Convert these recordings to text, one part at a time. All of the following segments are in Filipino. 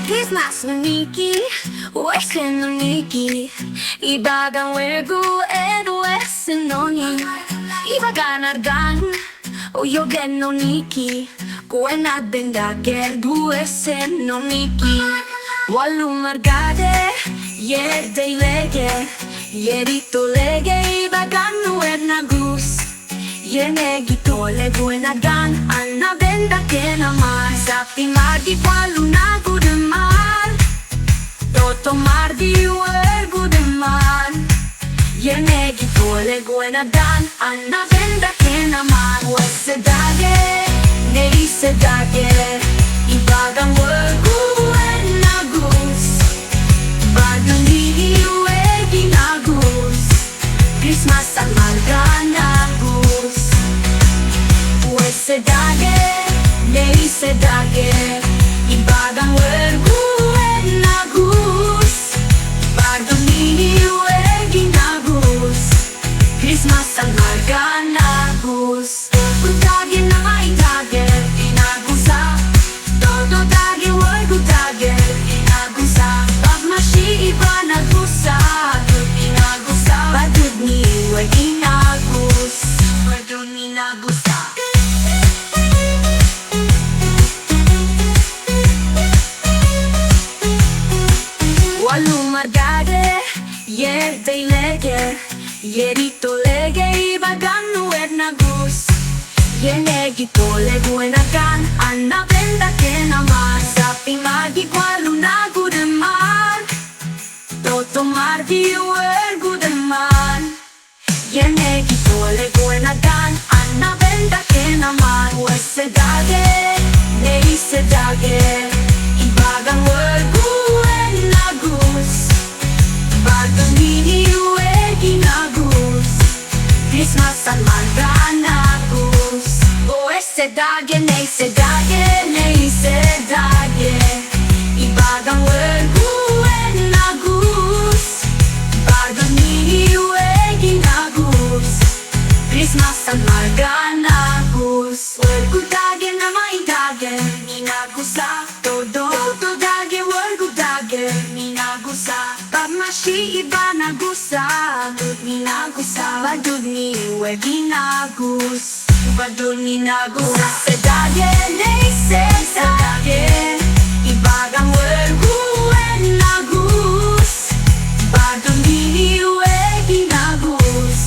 Christmas NONIGGI, Western NONIGGI, ibagang wergu and Western NONIGGI, ibagan argan, uyogen NONIGGI, kuena bendager Western NONIGGI, walum argade, LLEGO, dito lege, ibagan wernagus. Yene gitole guenagan Anna benda che na mar Sappi mardi qualu na gudeman Toto mardi uer gudeman Yene gitole guenagan Anna benda che na mar Wesse dage, neise dage Ibagan uer guenagus BARDUD-NII uer ginagus Christmas al malganagus Wesse dage, neise dage Ibagang wergu nagus BARDUD-NII ginagus Christmas ang marganagus Udage na maidage, inagusa Todo dage, wergu dage, inagusa Pagmashi iba nagusa, inagusa BARDUD-NII ginagus BARDUD-NII nagusa Margade, LLEGO, dito lege, ibagan wernagus Yene gitole guenagan, Anna benda che na mar Sappi mardi qualu na gudeman Toto mardi uer gudeman Yene gitole guenagan, Anna benda che na mar Wesse dage, neise dage Ibagan wergu BARDUD-NII ginagus Christmas al malganagus Wesse dage, neise dage Ibagang wergu nagus BARDUD-NII ginagus Christmas al malganagus Wergu dage na maidage Minagusa todo dage wergu dage Minagusa Pagmashi iba nagusa Minagusa BARDUD-NII ginagus BARDUD-NII nagus Wesse dage, neise dage Ibagang wergu nagus BARDUD-NII ginagus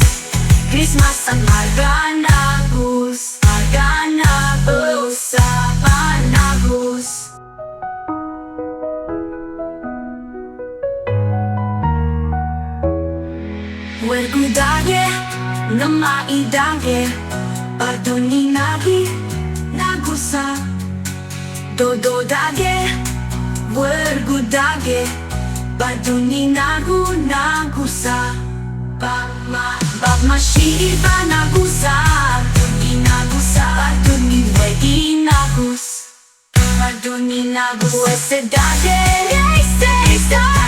Christmas ang marganagus Marganagus sa panagus Wergu dage, na maidage BARDUD-NII nagusa Dodo dage, wergu dage BARDUD-NII nagusa Pagmashi iba nagusa Ginagusa BARDUD-NII ginagus BARDUD-NII nagus Wesse dage, neise dage